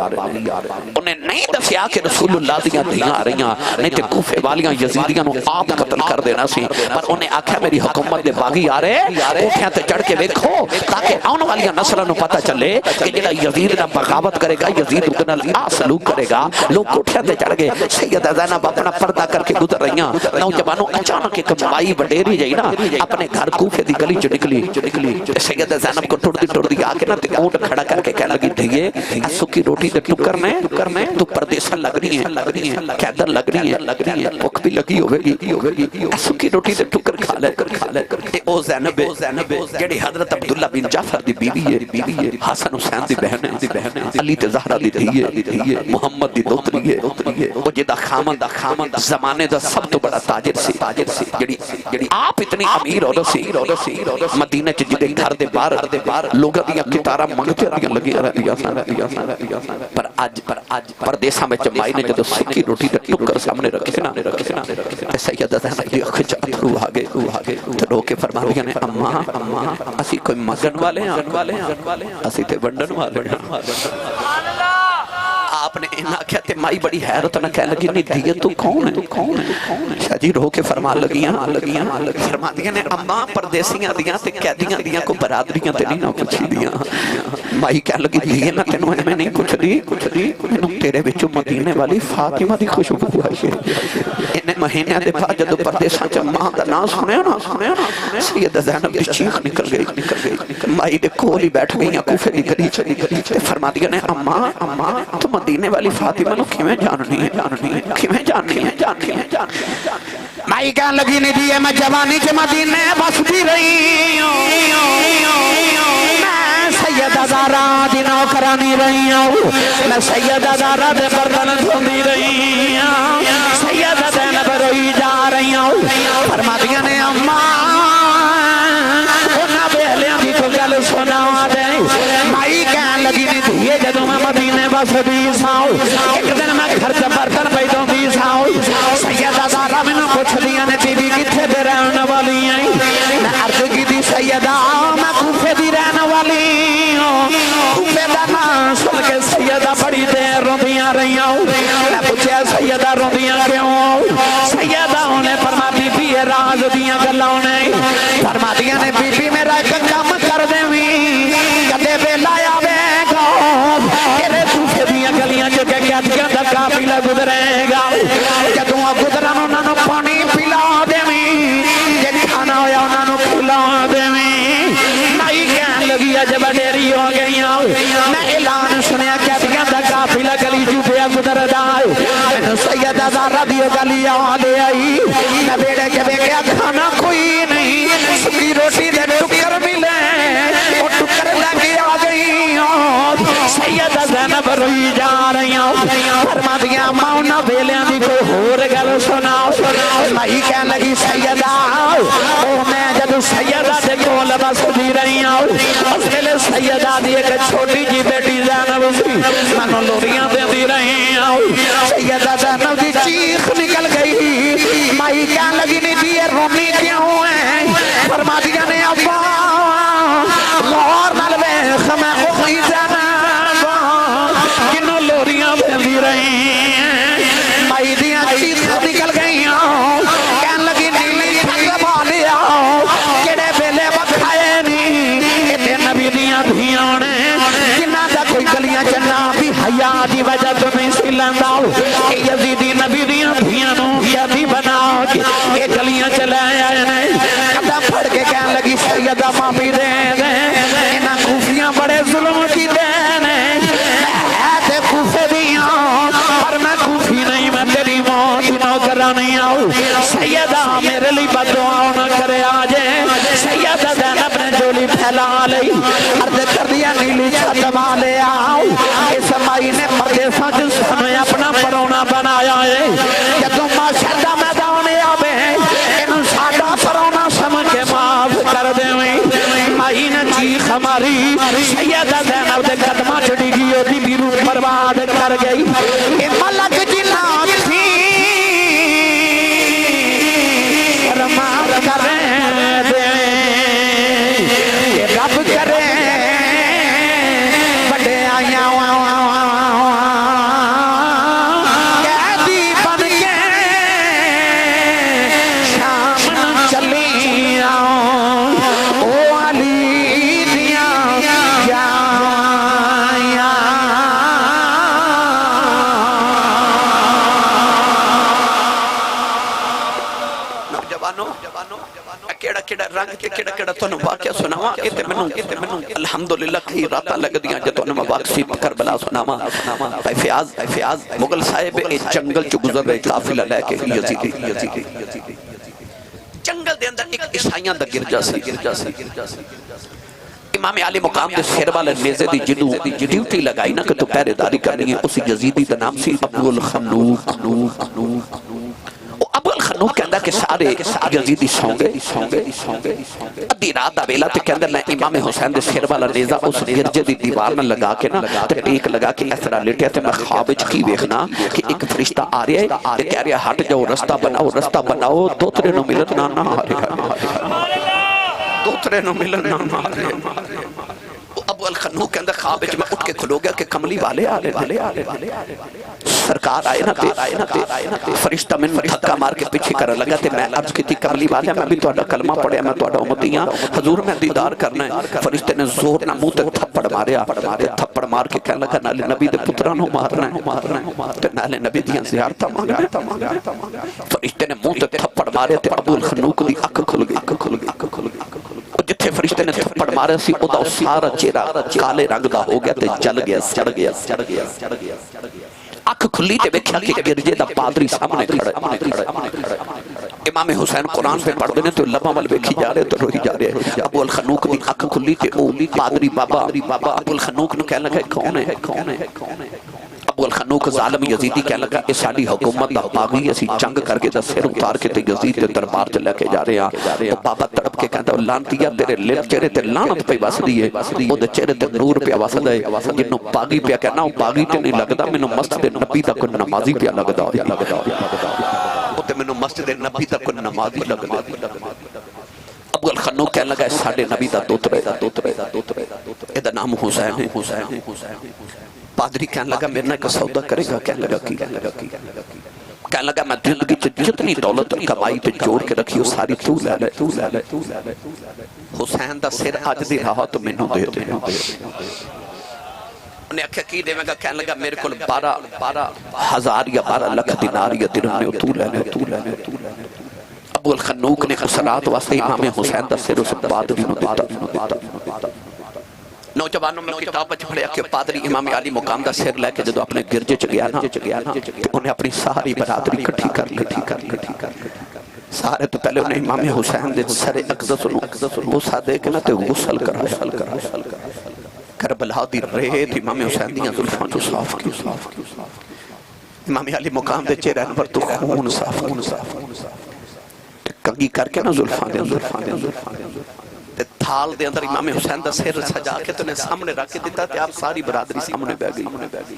انہیں نہیں دسیا کہ رسول اللہ دیاں دھیاں آ رہیاں نہیں تے کوفے والیاں یزیدیاں نو آپ قتل کر دینا سی. پر انہیں آکھیا میری حکومت دے باغی آ رہے کوٹھیاں تے چڑھ کے دیکھو تاکہ آن والیاں نسلاں نو پتہ چلے کہ جڑا یزید دا بغاوت کرے گا یزید اودے نال آ سلوک کرے گا. لوگ کوٹھیاں تے چڑھ گئے. سیدہ زینب اپنا پردہ کر کے گزر رہیاں. نوجوانوں اچانک ایک مائی وڈیری جائی نا اپنے گھر کوفے دی گلی چ نکلی. سیدہ زینب کو ٹردی آ کے نا تے اونٹ کھڑا کر کے کہنے لگی دھیے سکی روٹی تے ٹکر میں تو پردیسن لگ رہی ہے قیدر لگ رہی ہے بھوک بھی لگی ہوے گی سکی روٹی تے ٹکر کھا لے. او زینب جڑی حضرت عبداللہ بن جعفر دی بیوی ہے حسن حسین دی بہن ہے علی تے زہرا دی دھی ہے محمد دی دوتری ہے او جدا خامن زمانے دا سب تو بڑا تاجر سی جڑی آپ اتنی امیر عورت سی مدینہ چ جدے گھر دے باہر لوگاں دیاں کتاراں منگتے دیاں لگی رہندیاں پر اج پردیساں وچ مائی نے جدوں سکی روٹی تے ٹکر سامنے رکھے نا سیدہ زینب دی اکھ چ اتھرو آ گئے تے رو کے فرماندیاں نے اماں اسی کوئی مگن والے ہاں اسی تے ونڈن والے ہاں. آپ نے انہاں کیا تے مائی بڑی حیرت نہ کہہ لگی نہیں دیئے تو کون ہے شاہ جی رو کے فرما لگیاں فرما دیا نے اماں پردیسیاں دیاں تے قیدیاں دیاں کو برادریاں تے نہیں نہ پوچھی دیاں مائی کہہ لگی دیئے نہ تینوں میں نہیں کچھ دی تیرے بچوں مدینے والی فاطمہ دی خوشبو ہے انہیں مہینے دے بعد جدو پردیساں چا ماں دا نام سنے نا سیدہ زینب دی چیخ نکل گئی مائی دے کولی بیٹھ گئی کوفے دی گلی تے فرما دیا نے اماں تو مدینے والی فاطمہ نو کیویں جاننی ہے مائی کہن لگی نہیں دیئے میں جوانی کے مدینے بس بھی رہی ہوں میں سیدہ زہرا دی نوکرانی رہی ہوں میں سیدہ زہرا دے برتن دھوندی رہی ہوں سیدہ زینب روئی جا رہی ہوں فرما دیا نے اماں انہاں بیلیاں دی کو گل سنا دے مائی کہن لگی نہیں دیئے جدو میں مدینے بس دی ساؤں ایک دن میں گھر سے برتن پیدوں دی ساؤں سیدہ زہرا میں نے پوچھ دیا نے بی بی کتھے دے رہنے والی ہیں میں عرض کی دی سیدہ میں کوفے دی رہنے والی ہوں کوفے دا نام سن کے سیدہ بڑی دیر روندیاں رہی ہوں میں پوچھے سیدہ روندیاں کیوں سیدہ انہیں فرما بی بی راز دیاں گلاں نے فرما دیا نے بی بی میرا ایک کام کر دے کدے بیلا آوے گا تیرے کوفے دیاں گلیاں جو کہ قیدیاں دا قافلہ گزرے گا جدوں گزرن انہاں نو پانی پلا دیویں جے کھانا ہویا انہاں نو کھلا دیویں مائی کہن لگی عجب ڈیری ہو گئیاں میں اعلان سنیا قیدیاں دا قافلہ گلی جو پیا گزردا ہے سیدہ زہرا دی گلی یاد آئی میں بیڑے کے ویکھیا کھانا کوئی نہیں سکی روٹی دے ٹکر ملے وہ ٹکر لے کے آ گئی سیدہ زینب روئی جا رہی ہوں فرما دیا ماں نہ ویلیاں دی کوئی ہور گل سنا مائی کہن لگی سیدہ میں جدو سیدہ دے کول بس دی رہی ہوں اس ویلے سیدہ دی ایک چھوٹی جی بیٹی زینب سی منو لوریاں دے دی رہی ہوں سیدہ زینب دی چیخ نکل گئی مائی کہن لگی نہیں دی رونی کیوں ہے فرما دیا نے ابا لور نال ویکھ میں اوہی زینب کنوں لوریاں دے دی رہی مائی دیاں چیخ نکل گئی کہن لگی نیلی تھک والیا کیڑے ویلے بکھائے نہیں ایتھے نبی دیاں دھیاں نے جنہاں دا کوئی گلیاں چ نہ بھی حیا دی وجہ تو نہیں سی لیندا اے یزیدی نبی دیاں دھیاں نو یادی بنا کے اے گلیاں چ لے آئے نے قدم پھڑ کے کہن لگی سیدہ معافی دے دے انہاں کوفیاں بڑے ظلم کیتے نے ہے تے کوفے دیاں پر میں کوفی نہیں میں تیری موت نہ کرانی آؤں سیدہ میرے لی بدعا نہ کرے آجے سیدہ زینب نے جولی پھیلا لئی عرض کر دیا نیلی چھت والے آؤں اس مائی نے پردیساں جس ہمیں اپنا پرونا بنایا ہے جدوں معاشرہ میدان آوے انہوں ساڈا پرونا سمجھ کے معاف کر دیں مائی نے چیخ ہماری سیدہ زینب دے قدمہ چڑی گئی ہوتی بھی روح برباد کر گئی اے ملک جنات تھی رمان کریں دے کہ رب کرے بڑے آیاں قیدی بن کے شام چلی آؤں او علی دیاں یا کیڑا رنگ تے کیڑا تانوں واقعہ سناواں اے تے مینوں الحمدللہ کئی راتاں لگدیاں جے تانوں میں واقعی کربلا سناواں بھائی فیاض مغل صاحب اے جنگل چ گزر رہے قافلہ لے کے یزیدی جنگل دے اندر ایک عیسائیاں دا گرجا سی امام علی مقام دے سر والے نیزے دی جدوں ڈیوٹی لگائی نا کہ تو پہرے داری کرنی ہے اسی یزیدی دا نام سی ابو الخنوق ابو الخنوق کہندا کہ سارے یزیدی سونگے ادھی رات دا ویلا تے کہندا میں امام حسین دے سر والا نیزا اس گرجے دی دیوار نال لگا کے نا تے ٹیک لگا کے اس طرح لیٹیا تے میں خواب وچ کی ویکھنا کہ ایک فرشتہ آ رہا ہے تے کہہ رہا ہٹ جاؤ رستہ بناؤ دوترے نو ملن نہ آ رہا دوترے نو ملن نہ آ رہا ابو الخنوق کے اندر خواب میں اٹھ کے کھلو گیا کہ کملی والے آلے سرکار آئے نا فرشتہ میں تھکا مار کے پیچھے کر لگا تے میں عرض کی تھی کملی والے میں بھی توڑا کلمہ پڑھیا میں توڑا امتیاں حضور میں دیدار کرنا ہے فرشتے نے زور نہ منہ تے تھپڑ ماریا تھپڑ مار کے کہنے لگا نالے نبی دے پترانوں مارنا ہے تے نالے نبی دیاں زیارتہ مانگنا فرشتے نے منہ تے تھپڑ ماریا تے ابو الخنوق دی اکھ کھل گئی جتھے فرشتے نے تھپڑ ماریا سی او دا سارا چہرہ کالے رنگ دا ہو گیا تے جل گیا چڑھ گیا اکھ کھلی تے ویکھیا کہ گرجے دا پادری سامنے کھڑا امام حسین قرآن پہ پڑھ دینے تو لبا مل ویکھی جا رہے تو روہی جا رہے ابو الخنوق دی اکھ کھلی تے او پادری بابا ابو الخنوق نے کہنے لگا کون ہے ابو الخنوق ظالم یزیدی کہنے لگا اس ساڑی حکومت دا باغی اسی جنگ کر کے دا سر اتار کے تے یزید تے دربار چلے کے جا رہے ہیں تو بابا تڑپ کے کہتا لانتیا تیرے لب چہرے تے لانت پہ وس دیئے او دے چہرے تے نور پہ وس دے جنہوں باغی پہ کہنا او باغی تے نہیں لگدا میں نو مسجد نبی دا کوئی نمازی پہ لگدا او تے میں نو مسجد نبی دا کوئی نمازی لگدا ابو الخنوق کہنے لگا اس ساڑے نبی دا دوترے ادا نام حسین ہے پادری کہنے لگا میرے نے ایک سودا کرے گا کہنے لگا میں زندگی جتنی دولت کمائی تے جوڑ کے رکھی وہ ساری تو لے لے حسین دا سر آج دی رہا تو میں نو دے انہیں اکھا کی دے میں کہنے لگا میرے کل 12,000 یا 12 لکھ دینار یا درہم نے تو لے ابو الخنوق نے خسرات واسطے امام حسین دا سر اس پادری نو دیتا نوجوانوں میں کتاب بچ پڑھیا کہ پادری امام علی مقام دا سر لے کے جدو اپنے گرجے چ گیا نا انہیں اپنی ساری برادری کٹھی کر سارے تو پہلے انہیں امام حسین دے سر اقدس غصہ دے کے نا تے غسل کرا کربلا دی ریت امام حسین دیاں زلفاں جو صاف کی امام علی مقام دے چہرے پر تو خون صاف کنگی کر کے نا زلفاں دے تھال دے اندر امام حسین دا سر سجا کے تو نے سامنے رکھ کے دیتا تے آپ ساری برادری سامنے بہ گئی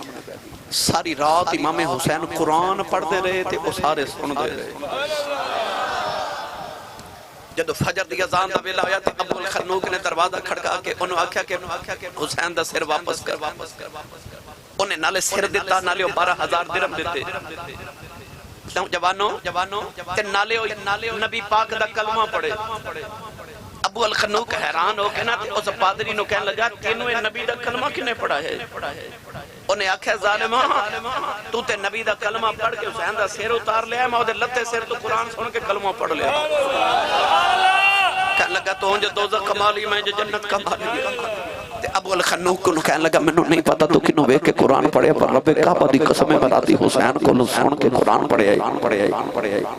ساری رات امام حسین قرآن پڑھ دے رہے تھے وہ سارے سن دے رہے جدو فجر دی اذان دا ویلا ہویا تے ابو الخنوق نے دروازہ کھڑکا کے انہوں آکھیا کہ حسین دا سر واپس کر انہیں نالے سر دیتا نالے 12,000 درہم دیتے جوانوں تے نالے نبی پاک دا کلمہ پڑھے ابو الخنوق حیران ہو کے نا اس پادری نو کہنے لگا تینوں نبی دا کلمہ کنے پڑھا ہے انہیں آکھیا ظالمہ تو تے نبی دا کلمہ پڑھ کے حسین دا سیر اتار لیا میں دے لتے سیر تو قرآن سن کے کلمہ پڑھ لیا کہنے لگا تو ہوں جو دوزخ کمالی میں جو جنت کمالی تے ابو الخنوق کو کہنے لگا میں نہیں پتا تو کنوں بے کے قرآن پڑھے پر رب کعبہ دی قسمیں براتی حسین کو سن کے قرآن پڑھے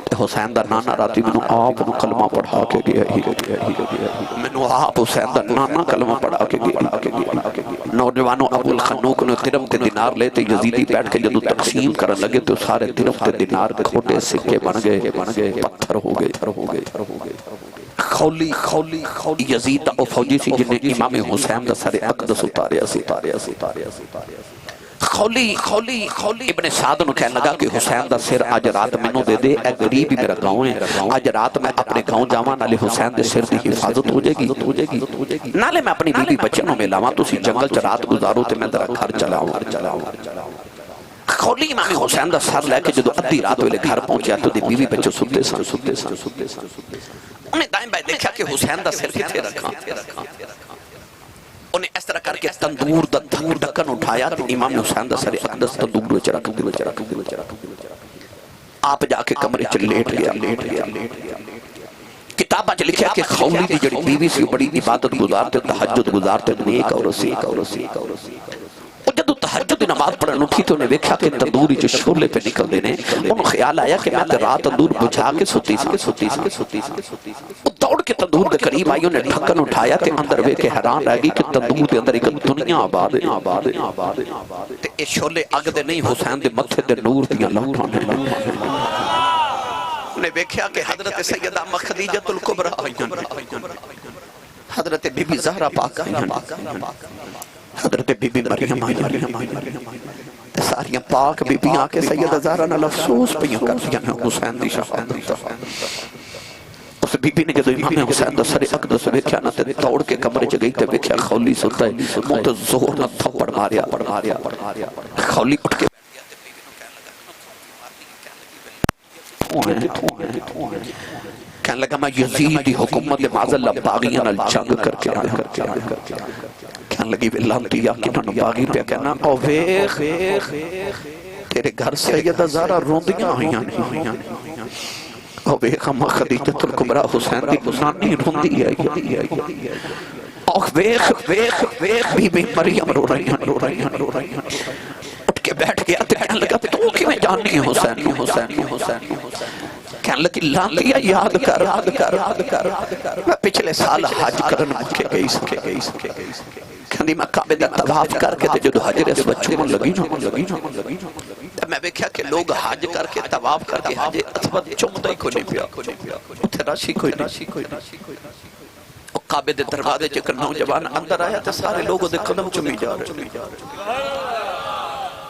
تے حسین دا نانا راتی میں آپ کلمہ پڑھا کے گیا میں آپ حسین دا نانا کلمہ پڑھا کے گیا نوجوانوں ابو الخنوق نے درہم تے دینار لیتے یزیدی بیٹھ کے جدو تقسیم کرن لگے تو سارے درہم تے دینار کھوٹے سکے بن گئے پتھر ہو گئے خولی یزید او فوجی سی جنہیں امام حسین دا سر اقدس اتاریا سی خولی ابن سعد نے کہنے لگا کہ حسین دا سر آج رات میں نو دے اے غریب ہی میرا گاؤں ہے آج رات میں اپنے گاؤں جاواں نالے حسین دے سر دی حفاظت ہو جائے گی نالے میں اپنی بیوی بچوں میں لاواں تو سی جنگل چ رات گزارو تے میں ذرا گھر چلاؤں خولی امام حسین دا سر لے کے جدو ادھی رات ویلے گھر پہنچیا تو دی بیوی بچوں ستے سن انہیں دائیں بائیں دیکھا کہ حسین دا سر کتے رکھا انہیں اس طرح کر کے تندور دا ڈھکن اٹھایا تو امام حسین دا سر اقدس تندور وچ رکھ آپ جا کے کمرے چ لیٹ گیا کتابہ چ لکھیا کہ خولی دی جڑی بیوی سی بڑی عبادت گزارتے تہجد گزارتے نیک عورت جدو تہجد نماز پڑھن اٹھی تو انہیں دیکھا کہ تندوری جو شولے پہ نکل دینے انہوں خیال آیا کہ میں رات تندور بجھا کے ستی وہ دوڑ کے تندور کے قریب آئی انہیں ڈھکن اٹھایا کہ اندر وے کے حیران رہ گئی کہ تندور کے اندر ایک دنیا آباد ہے اے شولے اگ دے نہیں حسین دے متھے دے نور دیاں لوٹانے انہیں دیکھا کہ حضرت سیدہ خدیجہ الکبریٰ آئین حضرت بی بی زہرہ پاک آئین حضرت بی بی مریم آئین ساریاں پاک بی بی آکے سیدہ زہرہ نال افسوس پیوں کر دیا میں حسین دی شہادت اس بی بی نے جدو امام حسین دا سر اقدس ویکھیا نا تے دوڑ کے کمرے چ گئی تے ویکھیا خولی ستا ہے منہ تے زور نہ تھپڑ ماریا خولی اٹھ کے کہنے لگا میں یزید دی حکومت معاذ اللہ باغیاں نال جنگ کر کے آیا کہنے لگی لانتی کنہاں نوں باغی پہ کہنا او ویکھ تیرے گھر سیدہ زہرا روندیاں ہوئیاں او ویکھ اما خدیجۃ الکبریٰ حسین دی نانی روندی ہے او ویکھ بی بی مریم رو رہی ہیں اٹھ کے بیٹھ گیا تے کہنے لگا تو کیویں جاننی ہے حسین کہنے لگی لانتیا یاد کر میں پچھلے سال حج کرن مکے گئی کہندی میں کعبے دا طواف کر کے تے جدو حجر اسود چومن لگی تے میں ویکھیا کہ لوگ حج کر کے طواف کر کے حجر اسود چومدا ہی کوئی نہیں پیا اوتھے راشی کوئی نہیں او کعبے دے دروازے چ نوجوان اندر آیا تے سارے لوگ دے قدم چومی جا رہے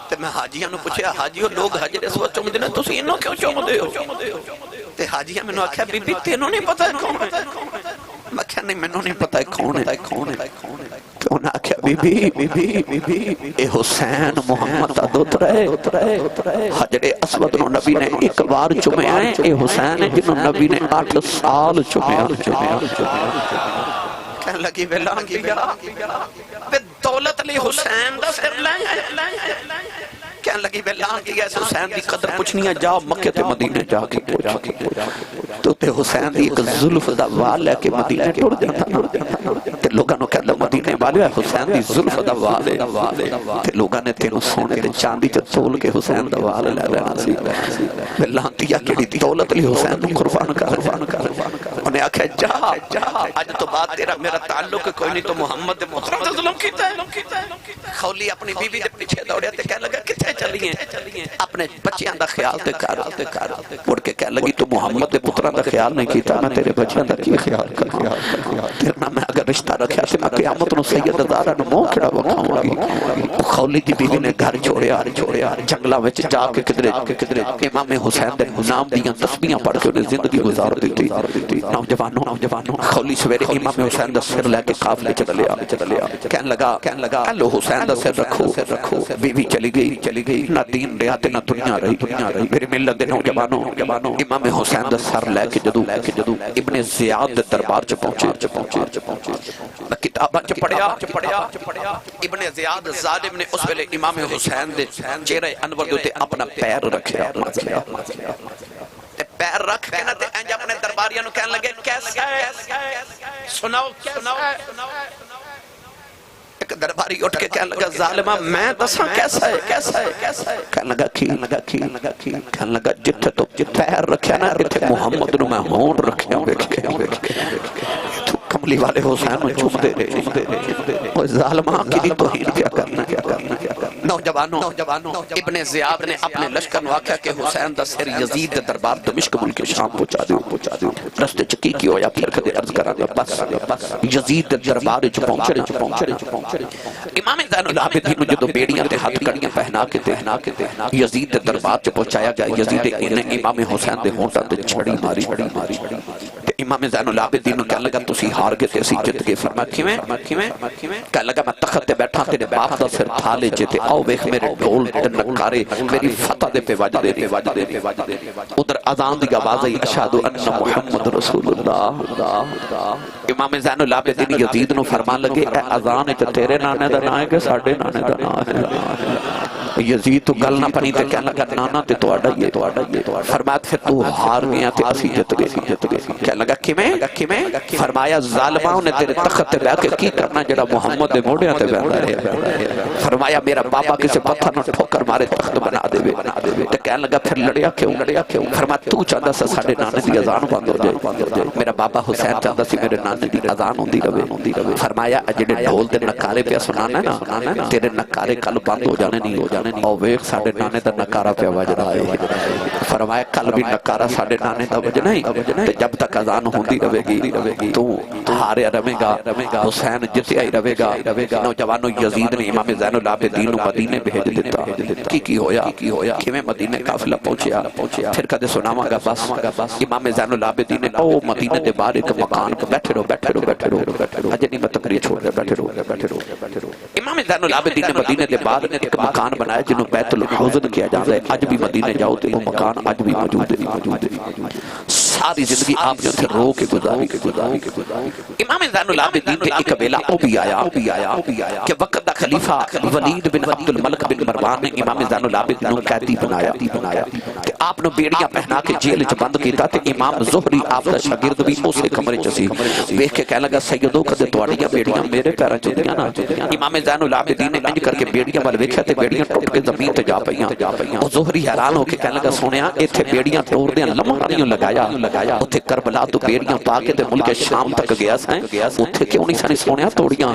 تے میں حاجیاں نو پوچھیا حاجیو لوگ حجر اسود چومدے نے تسی انہوں کیوں چومدے ہو تے حاجیاں میں نے آکھیا بی بی تینوں نہیں پتہ ہے کون ہے میں کہا نہیں میں نہیں پتہ ہے کون ہے تو انہوں نے آکھیا بی بی اے حسین محمد عدد رہے حجر اسود نو نبی نے ایک بار چومے آئے اے حسین ہے جنہوں نبی نے 8 سال چومے کہنے لگی ویلان کیا بے دولت لی حسین دا سر لائیں کہنے لگی ویلان کیا اس حسین دی قدر پوچھنی ہے جاؤ مکہ تے مدینے جا کے تو تے حسین دی ایک ظلف دا وال ہے کہ مدینے ٹوڑ جاتا تے لوگاں نو کہتا مدینے والے ہے حسین دی ظلف دا وال ہے تے لوگاں نے تینوں سونے تے چاندی چا تول کے حسین دا وال لے لینا سی ویلان کیا کہ دولت لی حسین نو قربان کر انہیں آکھا جا آج تو بات تیرا میرا تعلق کوئی نہیں تو محمد محترم دا ظلم کیتا ہے خولی اپنی بی بی دے پیچھے دوڑیا تے کہہ لگا کتے چلیے اپنے بچیاں دا خیال تے کر مڑ کے کہہ لگی تو محمد دے پتران دا خیال نہیں کیتا میں تیرے بچیاں دا کی خیال کر تیرے نام میں اگر رشتہ رکھیا سے میں قیامت نو سید دارہ نو مو کھڑا وکھاؤں گی خولی دی بی بی نے گھر چھوڑیا جنگلہ وچ جا کے کدرے امام حسین دے نام دیاں تسبیحاں پڑھ کے انہیں زندگی گزار دیتی نوجوانوں خولی سویرے امام حسین دا سر لے کے قافلے چلیا کہنے لگا لو حسین دا سر رکھو بی بی چلی گئی نہ دین رہا تے نہ دنیا رہی میری ملت دے نوجوانوں امام حسین دا سر لے کے جدو ابن زیاد دے دربار چ پہنچے میں کتاباں چ پڑھیا ابن زیاد ظالم نے اس ویلے امام حسین دے چہرے انور دے اپنا پیر رکھیا پیر رکھ کے نہ تے انج اپنے درباریاں نو کہنے لگے کیسا ہے سناؤ ایک درباری اٹھ کے کہنے لگا ظالمہ میں دساں کیسا ہے کہنے لگا جتھے تو پیر رکھیا نا جتھے محمد نو میں ہون رکھیا تو کملی والے حسین میں چوم دے اور ظالمہ کی توہین کیا کرنا نوجوانوں ابن زیاد نے اپنے لشکر نو آکھا کہ حسین دا سر یزید دے دربار دمشق ملک شام پہنچا دیو رستے چکی کی ہویا پھر کدے عرض کرا دیا بس یزید دے دربار چ پہنچے امام زین العابدین جدو بیڑیاں تے ہاتھ کڑیاں پہنا کے یزید دے دربار چ پہنچایا گیا یزید نے امام حسین دے ہونٹاں تے چھڑی ماری امام زین العابدین کہنے لگا تسی ہار گئے تے اسی جت گئے فرمایا کیویں کہنے لگا میں تخت تے بیٹھا تیرے باپ دا سر تھالے جتے آؤ ویکھ میرے ڈھول تے نکارے میری فتح دے پہ وجدے ادھر اذان دی آواز آئی اشہد ان محمد رسول اللہ امام زین العابدین یزید نو فرمان لگے اے اذان تے تیرے نانے دا نام ہے کہ ساڈے نانے دا نام ہے یزید تو گل نہ پنی تے کہنے لگا نانا تے تواڈا یہ فرمایا پھر تو ہار گیا تے اسی جت گئے کہنے لگا کیویں فرمایا ظالماں نے تیرے تخت تے بیٹھ کے کی کرنا جڑا محمد دے موڑیاں تے بیٹھا رہے فرمایا میرا بابا کسے پتھر نہ ٹھوکر مارے تخت بنا دے تے کہنے لگا پھر لڑیا کیوں فرمایا تو چاہتا سا ساڈے نانے دی اذان بند ہو جائے میرا بابا حسین چاہتا سی میرے نانے دی اذان ہوندی رہے فرمایا جڑے ڈھول تے نکارے پہ سنانا نا تیرے نکارے کل بند ہو جانے نہیں نہیں او ویکھ ساڈے نانے دا نکارا پیا وجدا ہے فرمایا کل بھی نکارا ساڈے نانے دا وجنا ہی تے جب تک اذان ہوندی رہے گی تو ہاریا رہے گا حسین جتیا ہی رہے گا نوجوانو یزید نے امام زین العابدین نو مدینے بھیج دیتا کی ہویا کیویں مدینے قافلہ پہنچیا پھر کدے سناواں گا بس امام زین العابدین نے او مدینے دے باہر ایک مکان بیٹھے رہو اجے نہیں میں تقریر چھوڑ دے بیٹھے رہو امام زین العابدین نے مدینے دے باہر ایک مکان بنایا جنوں بیت الحزن کیا جاتا ہے اج بھی مدینے جاؤ تے وہ مکان اج بھی موجود ہے ساری زندگی آپ نے اتھے رو کے گزاری امام زین العابدین کے ایک بیلا او بھی آیا کہ وقت دا خلیفہ ولید بن عبد الملک بن مروان نے امام زین العابدین کو قیدی بنایا کہ آپ نے بیڑیاں پہنا کے جیل چ بند کیتا تے امام زہری آپ دا شاگرد بھی اسے کمرے چ سی ویکھ کے کہنے لگا سیدو کدے تواڈیاں بیڑیاں میرے پیراں چ ہوندیاں نا امام زین العابدین نے انج کر کے بیڑیاں ول ویکھیا تے بیڑیاں ٹوٹ کے زمین تے جا پئیاں او زہری حیران ہو کے کہنے لگا سونیا ایتھے بیڑیاں توڑدیاں لمحہ نہیں لگایا اوتھے کربلا تو بیڑیاں پا کے تے ملک شام تک گیا سائیں اوتھے کیوں نہیں سانی سونیا توڑیاں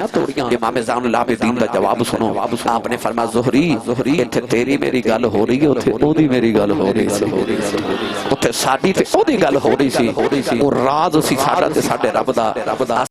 امام زین العابدین دا جواب سنو آپ نے فرمایا زہری ایتھے تیری میری گل ہو رہی ہے اوتھے او دی میری گل ہو رہی سی اوتھے ساڈی تے او دی گل ہو رہی سی او راز سی ساڈا تے ساڈے رب دا